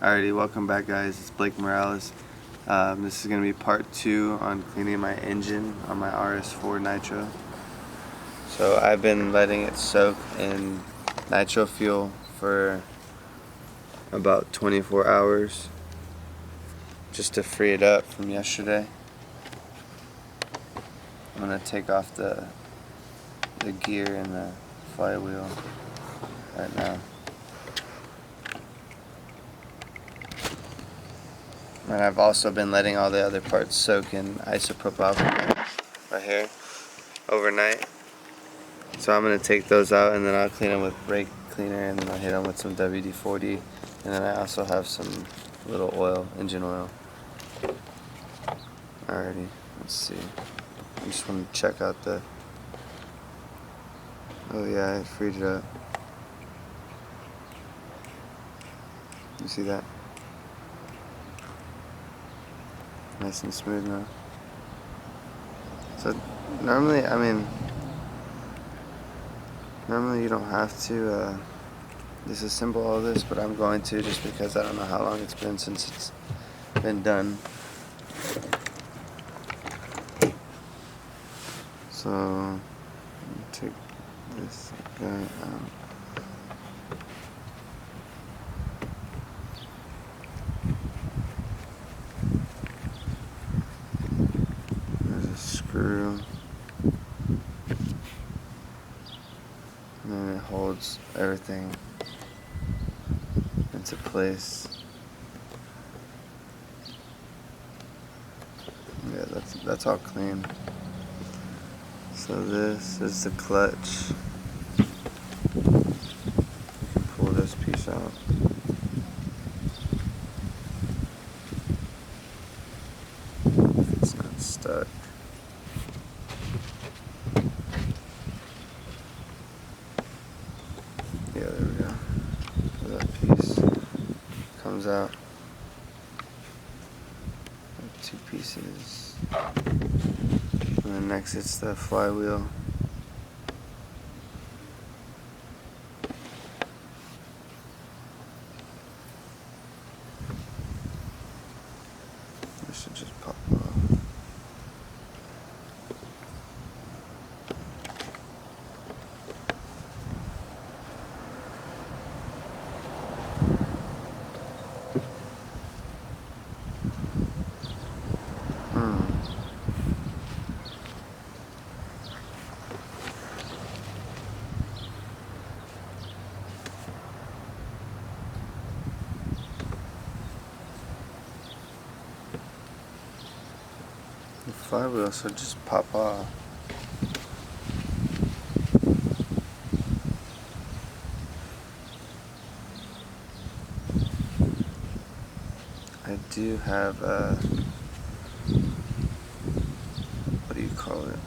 Alrighty, welcome back guys, it's Blake Morales. This is going to be part 2 on cleaning my engine on my Rs4 Nitro. So I've been letting it soak in nitro fuel for about 24 hours just to free it up from yesterday. I'm going to take off the gear and the flywheel right now. And I've also been letting all the other parts soak in isopropyl right here overnight. So I'm going to take those out and then I'll clean them with brake cleaner and then I'll hit them with some WD-40. And then I also have some little oil, engine oil. Alrighty, let's see. I just want to check out the... Oh yeah, I freed it up. You see that? Nice and smooth now. So normally, normally you don't have to disassemble all this, but I'm going to just because I don't know how long it's been since it's been done. So take this guy out. Screw, and then it holds everything into place. Yeah, that's all clean. So this is the clutch. You can pull this piece out. It's not stuck. Yeah, there we go. So that piece comes out. Two pieces. And then next it's the flywheel. This should just pop off. The flywheel should just pop off. I do have what do you call it?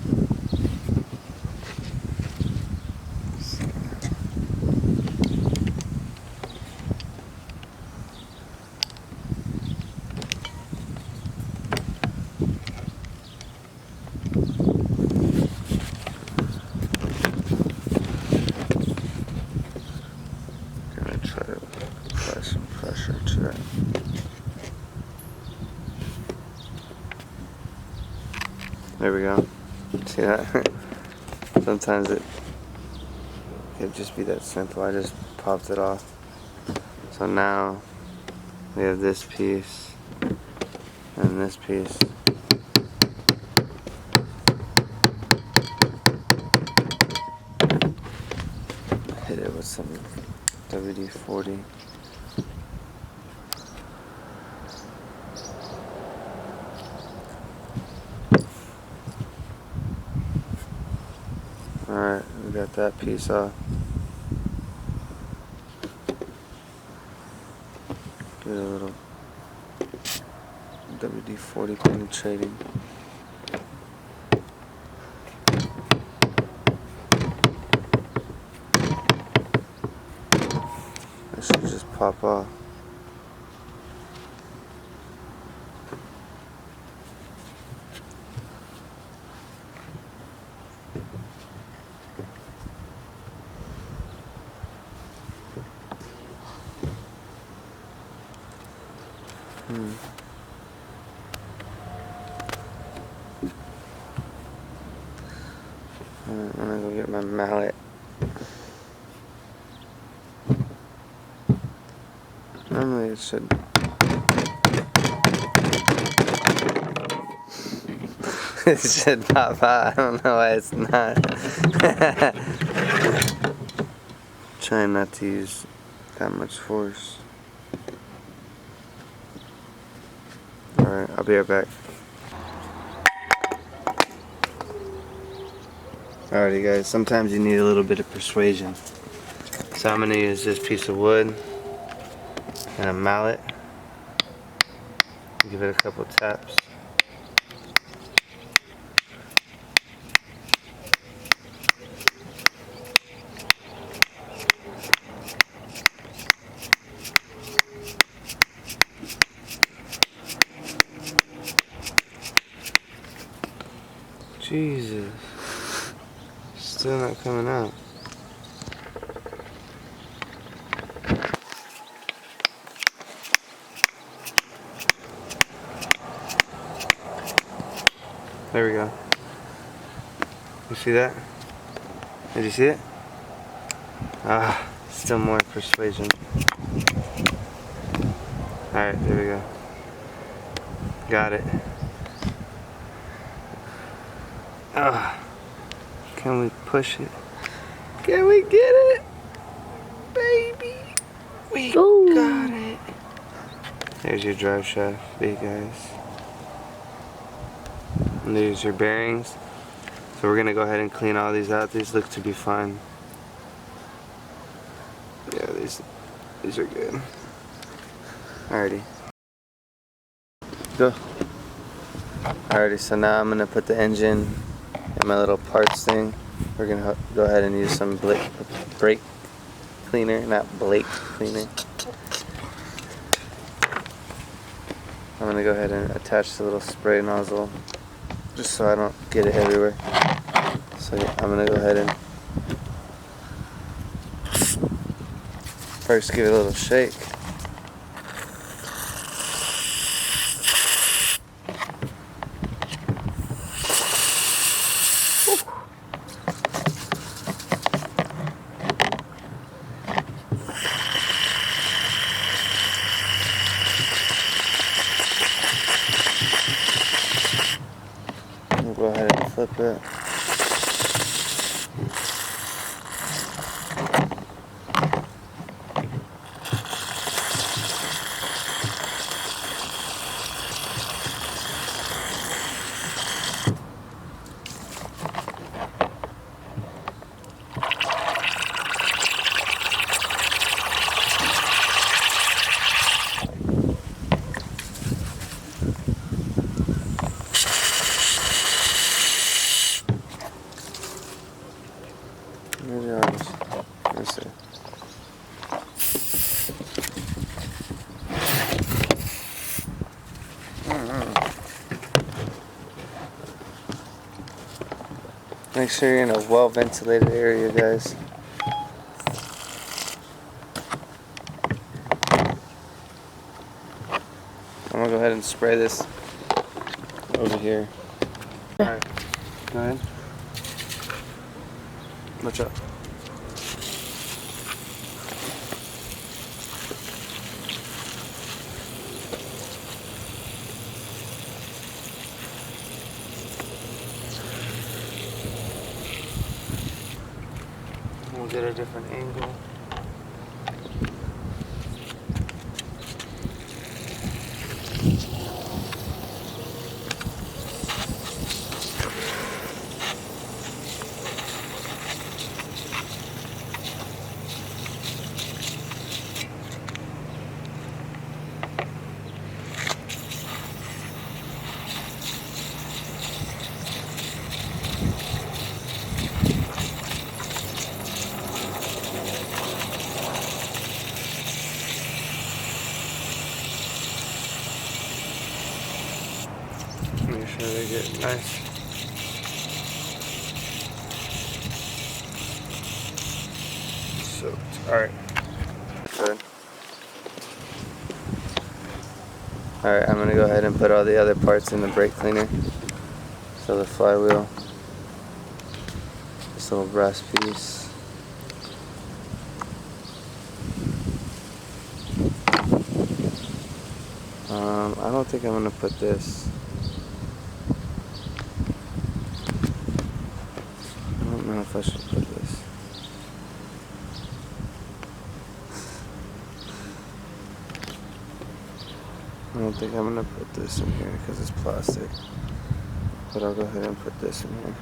Gonna try to apply some pressure to it. There we go. See that? Sometimes it could just be that simple. I just popped it off. So now we have this piece and this piece. Hit it with some WD-40. Alright, we got that piece off. Get a little WD-40 penetrating. It should just pop off. I'm gonna go get my mallet. Normally it should. It should pop out. I don't know why it's not. Trying not to use that much force. Alright, I'll be right back. Alrighty guys, sometimes you need a little bit of persuasion. So I'm going to use this piece of wood and a mallet. Give it a couple taps. Jesus. Still not coming out. There we go. You see that? Did you see it? Ah, still more persuasion. Alright, there we go. Got it. Ah, can we push it? Can we get it? Baby! We got it. There's your drive shaft, big guys. And there's your bearings. So we're gonna go ahead and clean all these out. These look to be fine. Yeah, these are good. Alrighty. Go. Alrighty, so now I'm gonna put the engine in my little parts thing. We're gonna go ahead and use some brake cleaner, not Blake cleaner. I'm gonna go ahead and attach the little spray nozzle just so I don't get it everywhere. So yeah, I'm gonna go ahead and first give it a little shake. We'll go ahead and flip it. Let's see. Make sure you're in a well-ventilated area, guys. I'm gonna go ahead and spray this over here. Alright, go ahead. Watch out. We'll get a different angle. Make sure they get nice. Soaked. Alright. Good. Alright, I'm gonna go ahead and put all the other parts in the brake cleaner. So the flywheel, this little brass piece, I don't think I'm gonna put this. I don't know if I should put this. I don't think I'm gonna put this in here because it's plastic, but I'll go ahead and put this in here.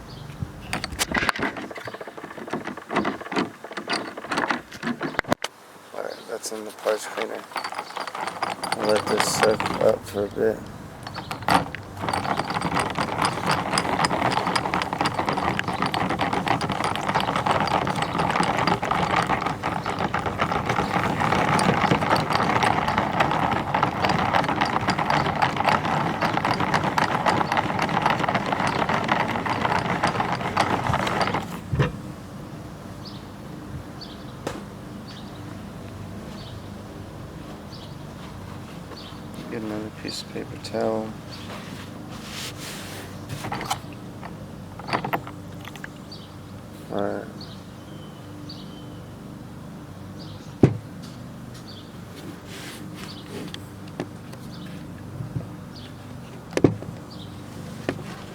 Alright, that's in the parts cleaner. I'll let this soak up for a bit. Get another piece of paper towel. Alright.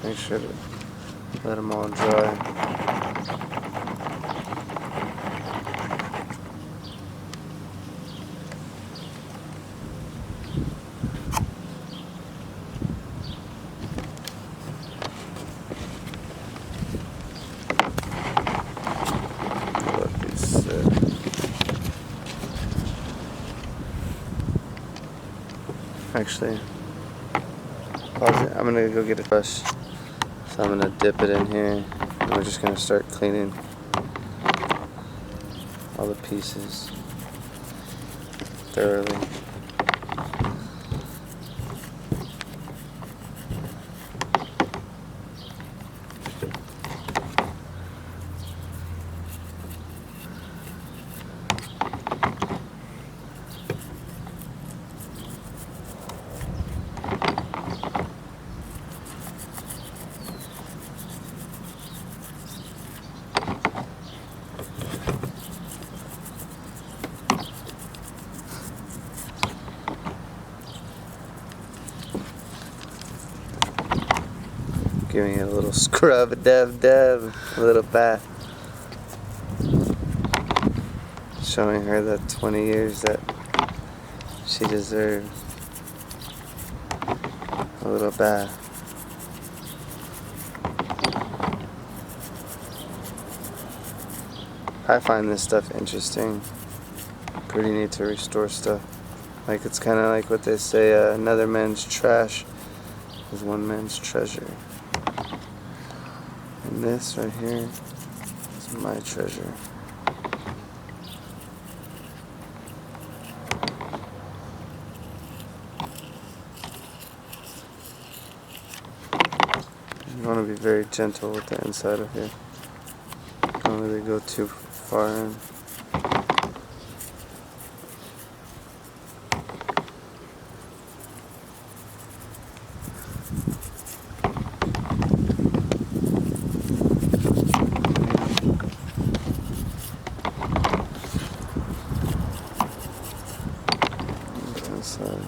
Make sure to let them all dry. Actually, pause it. I'm gonna go get a brush. So I'm gonna dip it in here, and we're just gonna start cleaning all the pieces thoroughly. Giving it a little scrub, a dab, a little bath. Showing her the 20 years that she deserved. A little bath. I find this stuff interesting. Pretty neat to restore stuff. Like, it's kind of like what they say, another man's trash is one man's treasure. And this right here is my treasure. You want to be very gentle with the inside of here. Don't really go too far in. Inside.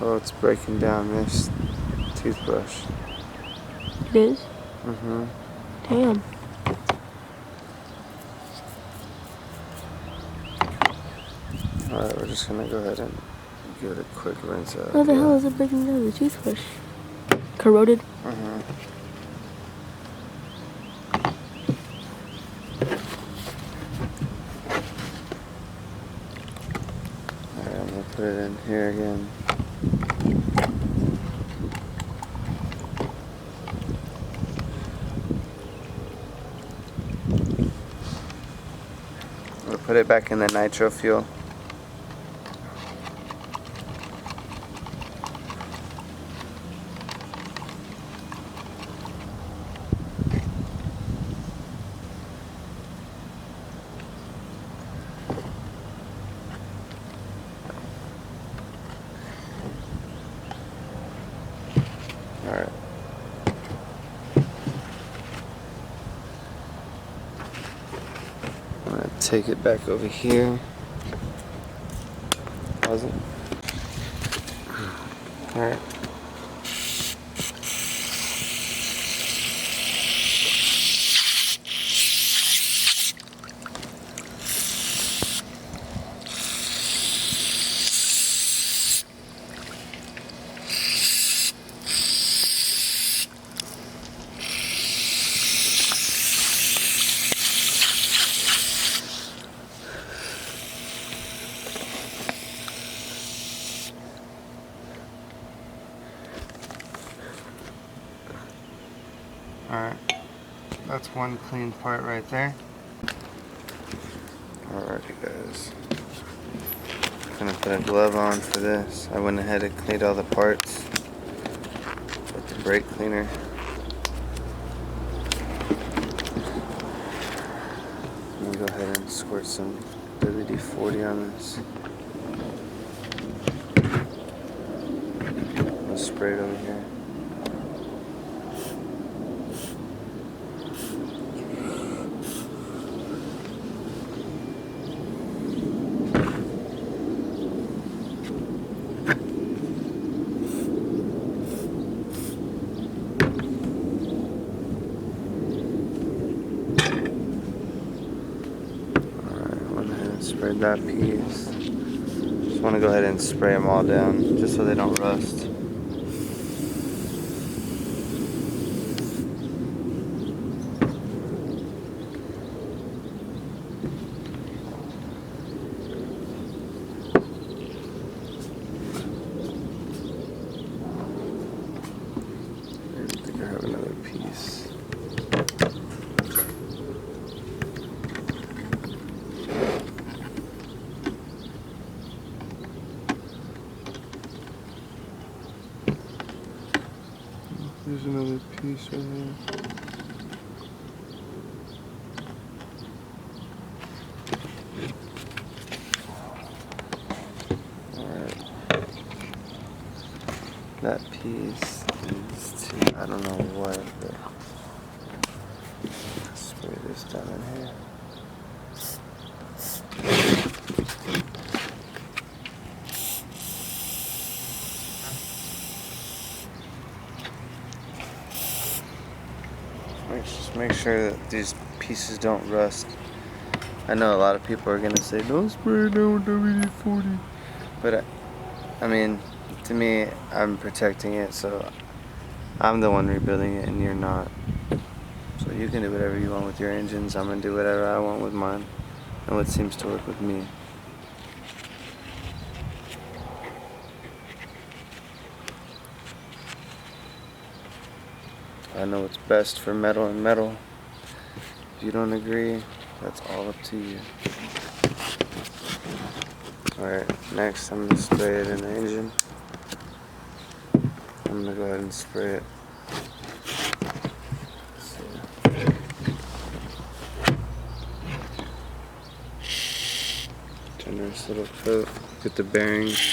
Oh, it's breaking down this toothbrush. It is? Mm-hmm. Damn. Alright, we're just gonna go ahead and give it a quick rinse out. How the hell is it breaking down the toothbrush? Corroded? Mm-hmm. put it in here again. We'll put it back in the nitro fuel. Alright. I'm going to take it back over here. Pause it. Alright. Alright, that's one clean part right there. Alrighty guys, I'm gonna put a glove on for this. I went ahead and cleaned all the parts with the brake cleaner. I'm gonna go ahead and squirt some WD-40 on this. I'm gonna spray it over here. Sprayed that piece. Just want to go ahead and spray them all down just so they don't rust. I think I have another piece. There's another piece right here. Alright. That piece is too, I don't know what, but spray this down in here. Just make sure that these pieces don't rust. I know a lot of people are gonna say don't spray it down with WD-40, but I mean, to me, I'm protecting it, so I'm the one rebuilding it and you're not. So you can do whatever you want with your engines. I'm gonna do whatever I want with mine and what seems to work with me. I know what's best for metal and metal. If you don't agree, that's all up to you. Alright, next I'm going to spray it in the engine. I'm going to go ahead and spray it. Generous little coat. Get the bearings.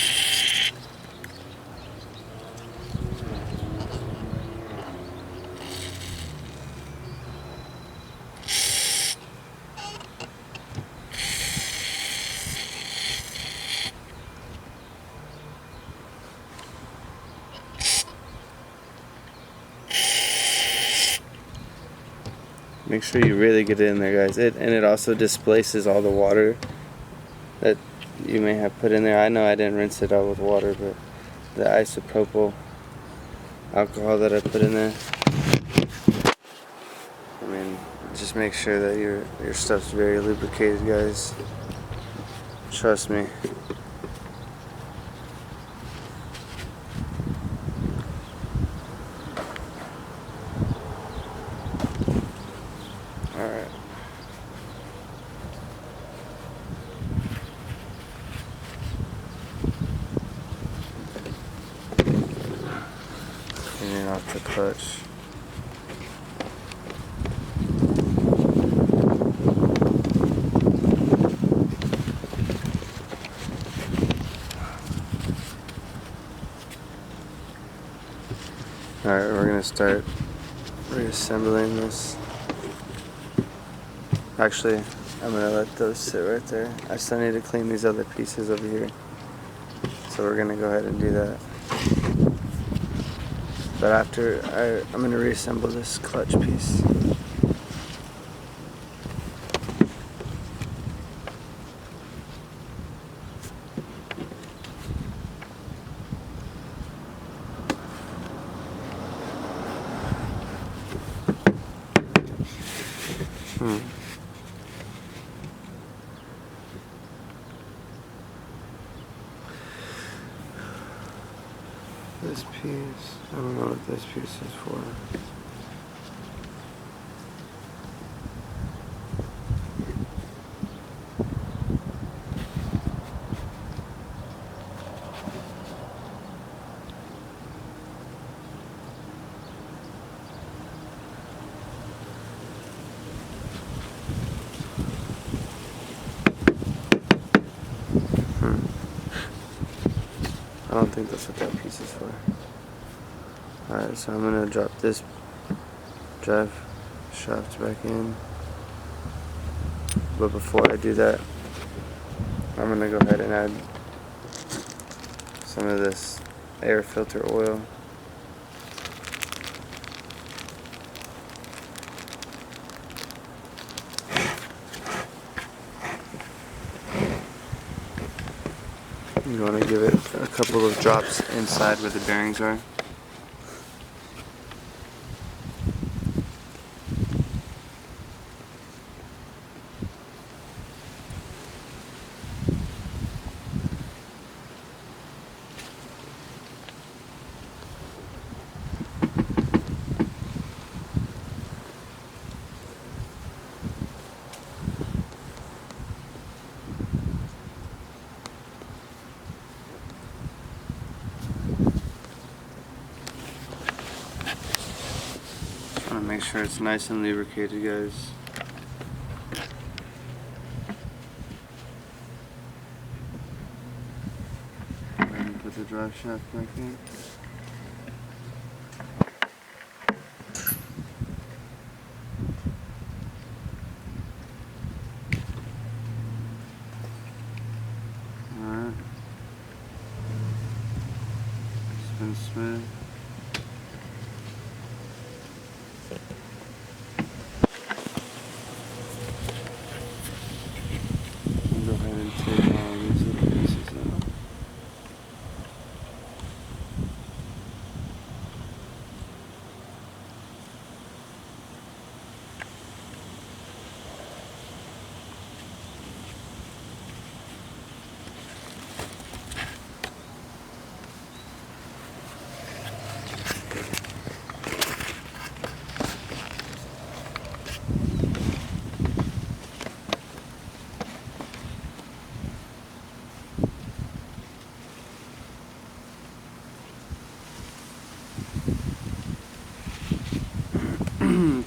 Make sure you really get it in there, guys. And it also displaces all the water that you may have put in there. I know I didn't rinse it out with water, but the isopropyl alcohol that I put in there, I mean, just make sure that your stuff's very lubricated, guys. Trust me. Alright. Cleaning off the clutch. Alright, we're gonna start reassembling this. Actually, I'm gonna let those sit right there. I still need to clean these other pieces over here. So we're gonna go ahead and do that. But after, I'm gonna reassemble this clutch piece. This piece, I don't know what this piece is for. I don't think that's what that piece is for. Alright, so I'm gonna drop this drive shaft back in. But before I do that, I'm gonna go ahead and add some of this air filter oil. You want to give it a couple of drops inside where the bearings are. I want to make sure it's nice and lubricated, guys. Go ahead and put the drive shaft back in. Alright. Spin smooth. Go ahead and take all these little pieces out.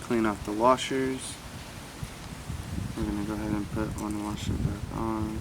Clean off the washers. We're going to go ahead and put one washer back on.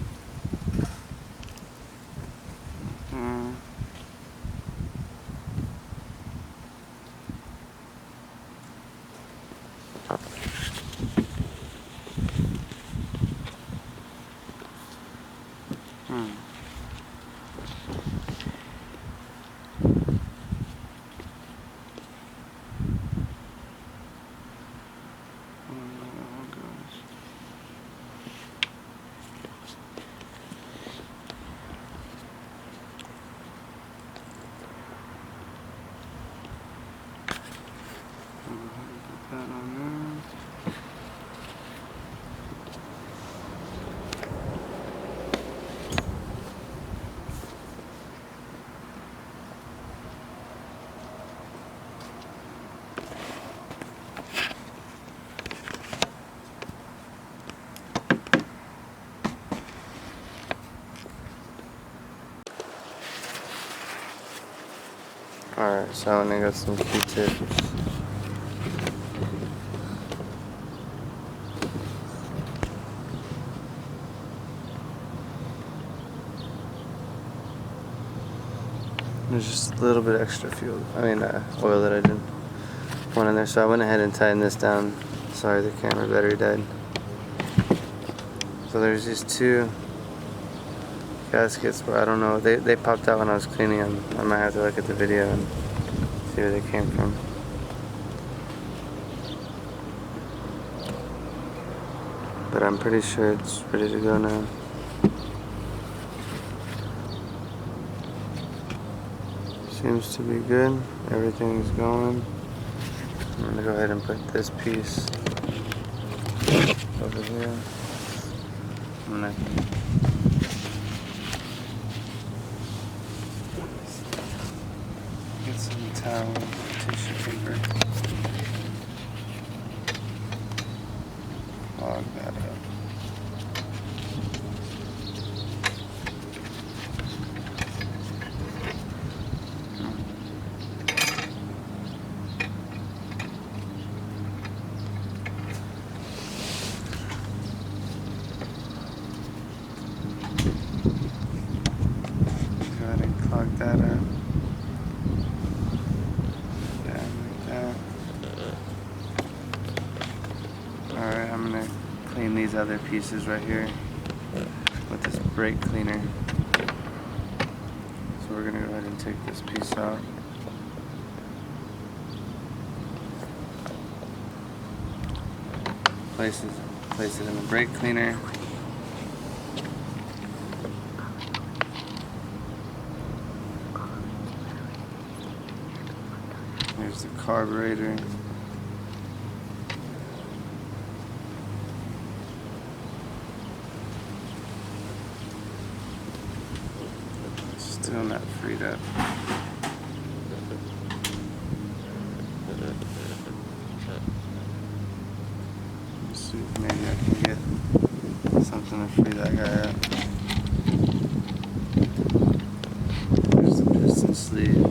Alright, so I'm gonna go some Q-tips. There's just a little bit extra oil that I didn't want in there, so I went ahead and tightened this down. Sorry, the camera battery died. So there's these two gaskets where I don't know, they popped out when I was cleaning them. I might have to look at the video and see where they came from. But I'm pretty sure it's ready to go now. Seems to be good. Everything's going. I'm gonna go ahead and put this piece over here. I'm gonna get some towel, tissue paper. Log that up. Go ahead and clog that up. Yeah, like that. Alright, I'm gonna clean these other pieces right here with this brake cleaner. So we're gonna go ahead and take this piece out. Place it in the brake cleaner. Here's the carburetor. Still not freed up. Let's see if maybe I can get something to free that guy up. There's the piston sleeve.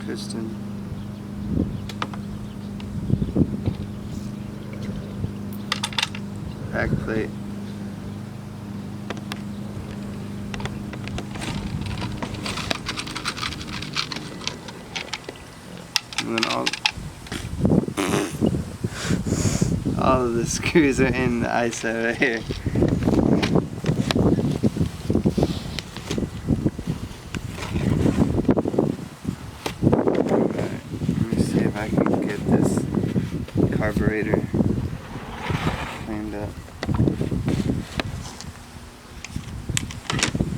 Piston. Back plate. And then all of the screws are in the ISO right here. Alright, let me see if I can get this carburetor cleaned up.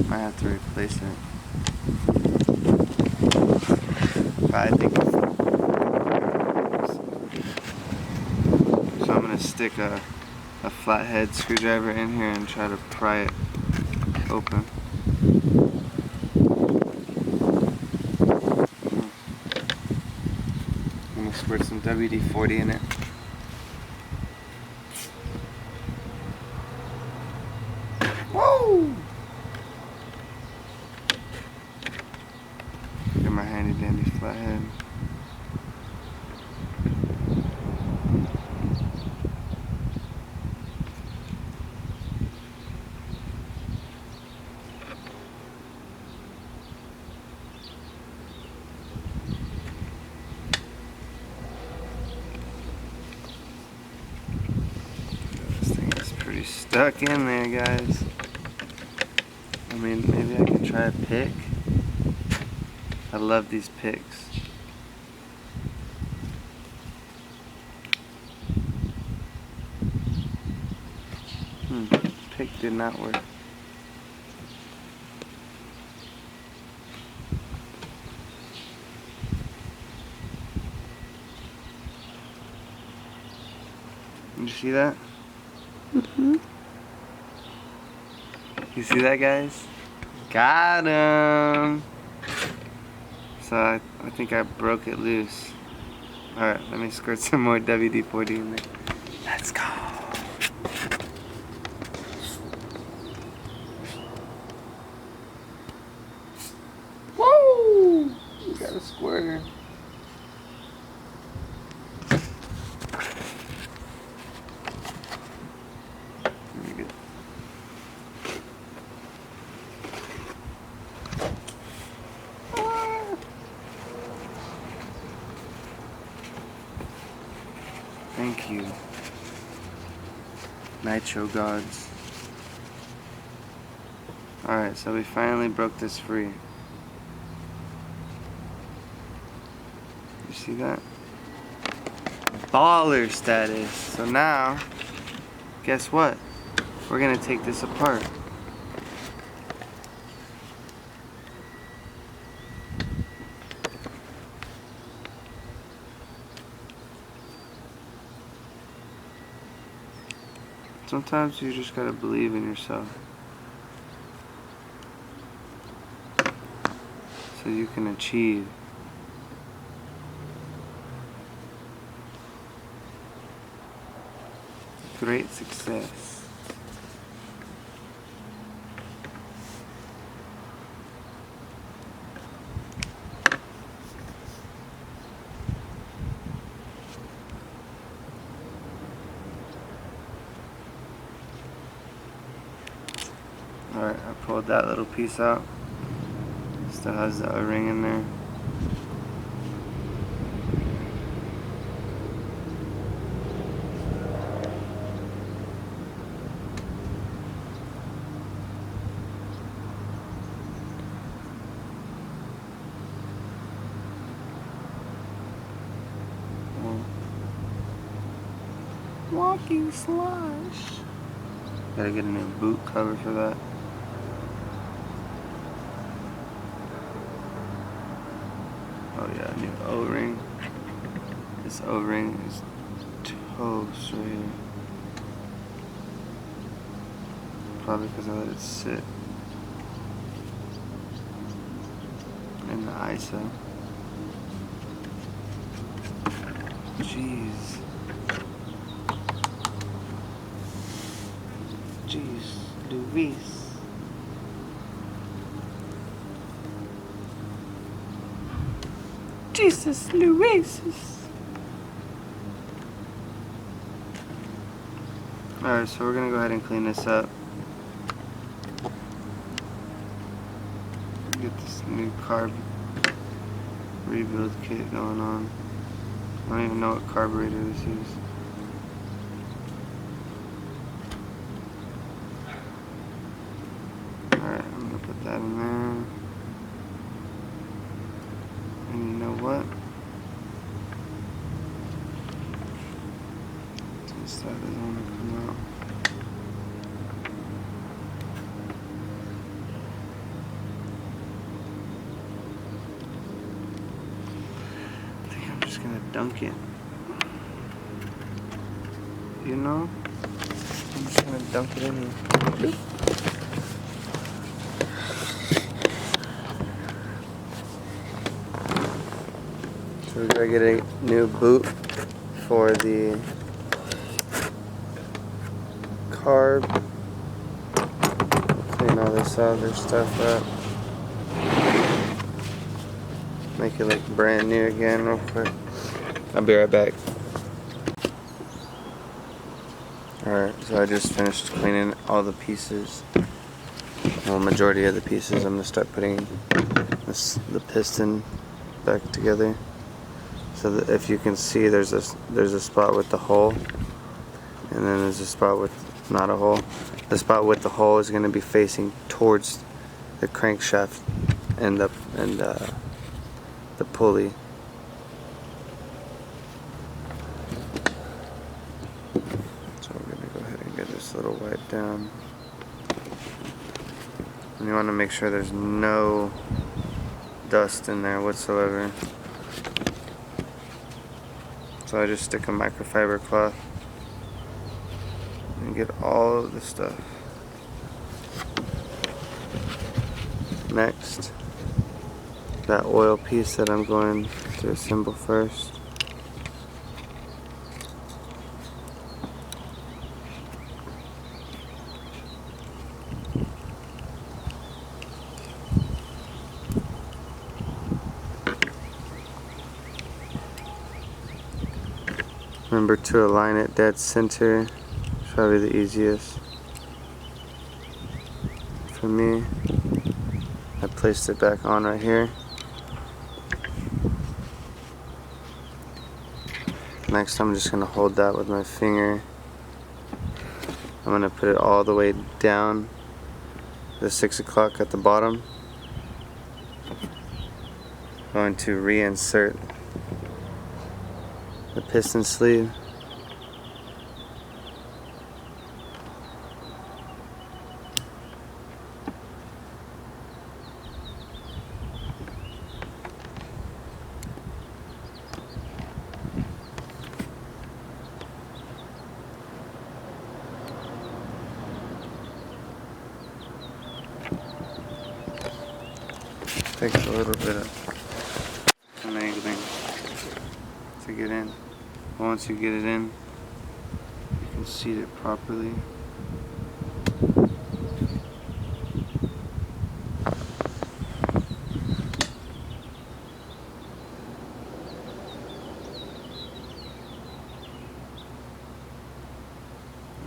Might have to replace it. But I think so. I'm gonna stick a flathead screwdriver in here and try to pry it open. I'm gonna squirt some WD-40 in it. Woo! Get my handy dandy flathead. This thing is pretty stuck in there, guys. I mean, maybe I could try a pick. I love these picks. Pick did not work. Did you see that? Mm-hmm. You see that, guys? Got him! So I think I broke it loose. Alright, let me squirt some more WD-40 in there. Let's go! Lord. Very good. Thank you, Nitro gods. Alright, so we finally broke this free. You see that? Baller status. So now, guess what? We're gonna take this apart. Sometimes you just gotta believe in yourself, so you can achieve. Great success. Alright, I pulled that little piece out. Still has the O-ring in there. Walking slush. Gotta get a new boot cover for that. Oh yeah, new O-ring. This O-ring is toast right here. Probably because I let it sit in the ISO. Jeez. Jeez, Louise. Jesus, Louise. Alright, so we're gonna go ahead and clean this up. Get this new carb rebuild kit going on. I don't even know what carburetor this is. Alright, I'm gonna put that in there. And you know what? Since that doesn't want to come out. I think I'm just gonna dunk it. You know? I'm just gonna dunk it in here. So we gotta get a new boot for the carb. Clean all this other stuff up. Make it look brand new again real quick. I'll be right back. Alright, so I just finished cleaning all the pieces. Well, majority of the pieces. I'm gonna start putting the piston back together. So that if you can see, there's a spot with the hole, and then there's a spot with not a hole. The spot with the hole is going to be facing towards the crankshaft and the pulley. So we're going to go ahead and get this little wipe down. And you want to make sure there's no dust in there whatsoever. So I just stick a microfiber cloth and get all of the stuff. Next, that oil piece that I'm going to assemble first. Remember to align it dead center. It's probably the easiest for me. I placed it back on right here. Next, I'm just gonna hold that with my finger. I'm gonna put it all the way down the 6 o'clock at the bottom. Going to reinsert the piston sleeve. Takes a little bit of finagling to get in. But once you get it in, you can seat it properly.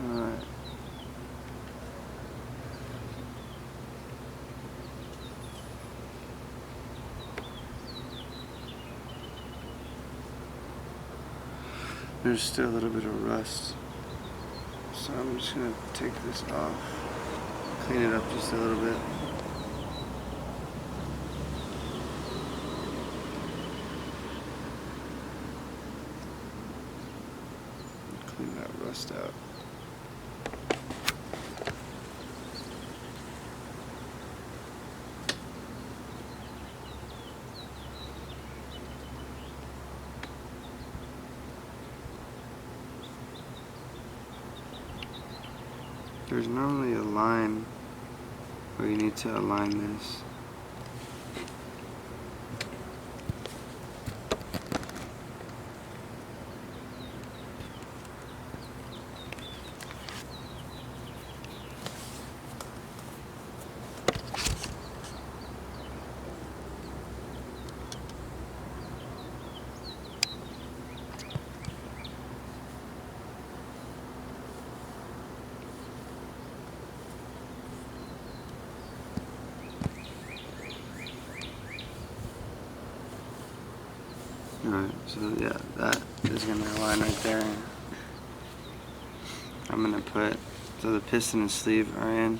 Alright. There's still a little bit of rust, so I'm just going to take this off, clean it up just a little bit. Clean that rust out. There's normally a line where you need to align this. Alright, so yeah, that is going to align right there. I'm going to put, so the piston and sleeve are in.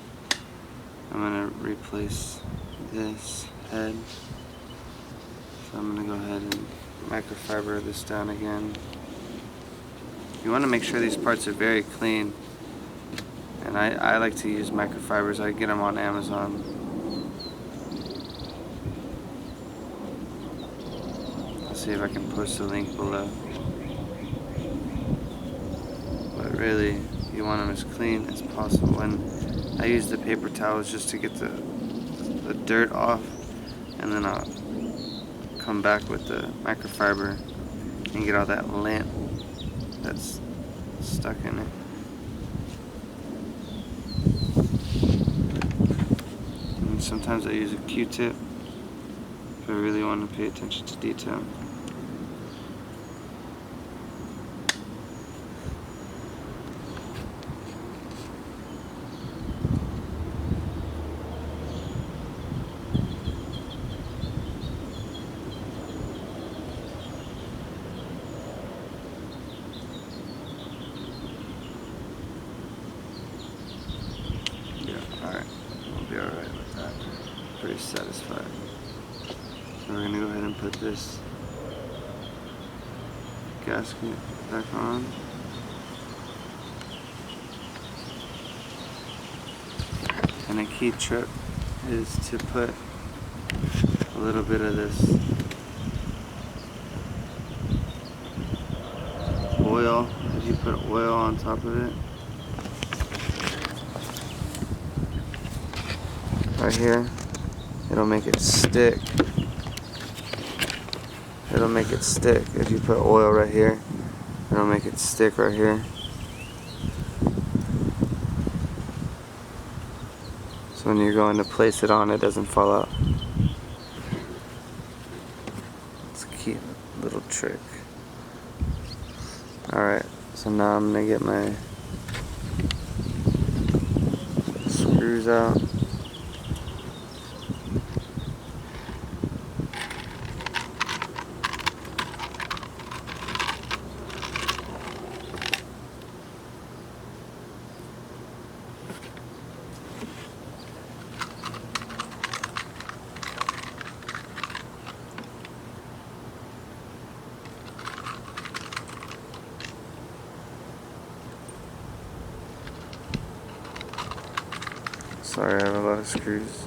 I'm going to replace this head. So I'm going to go ahead and microfiber this down again. You want to make sure these parts are very clean. And I like to use microfibers. I get them on Amazon. See if I can post a link below. But really, you want them as clean as possible. When I use the paper towels just to get the dirt off, and then I'll come back with the microfiber and get all that lint that's stuck in it. And sometimes I use a Q-tip if I really want to pay attention to detail. Alright, we'll be alright with that. Pretty satisfied. So we're gonna go ahead and put this gasket back on. And a key trick is to put a little bit of this oil, as you put oil on top of it. Right here, it'll make it stick. It'll make it stick. If you put oil right here, it'll make it stick right here. So when you're going to place it on, it doesn't fall out. It's a key little trick. Alright, so now I'm gonna get my screws out. Sorry, I have a lot of screws.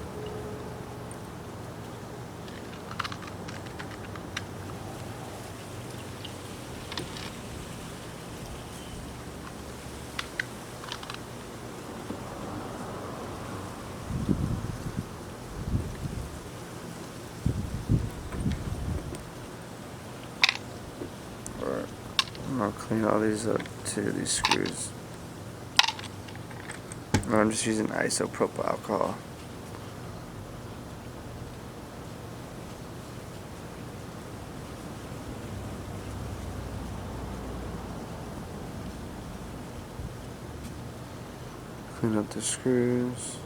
Alright, I'm gonna clean all these up too, these screws. I'm just using isopropyl alcohol. Clean up the screws.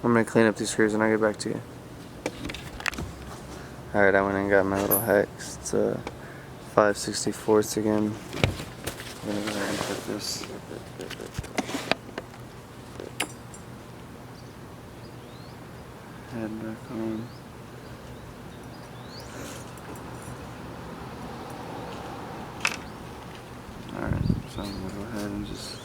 I'm gonna clean up these screws and I'll get back to you. Alright, I went and got my little hex. It's a 5/64 again. I'm gonna go ahead and put this. Head back on. Alright, so I'm gonna go ahead and just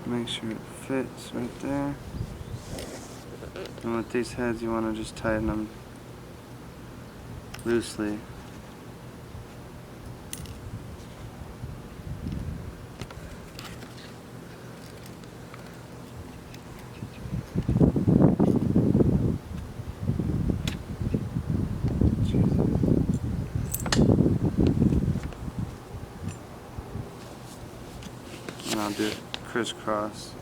make sure it fits right there. And with these heads, you want to just tighten them loosely. And I'll do it crisscross.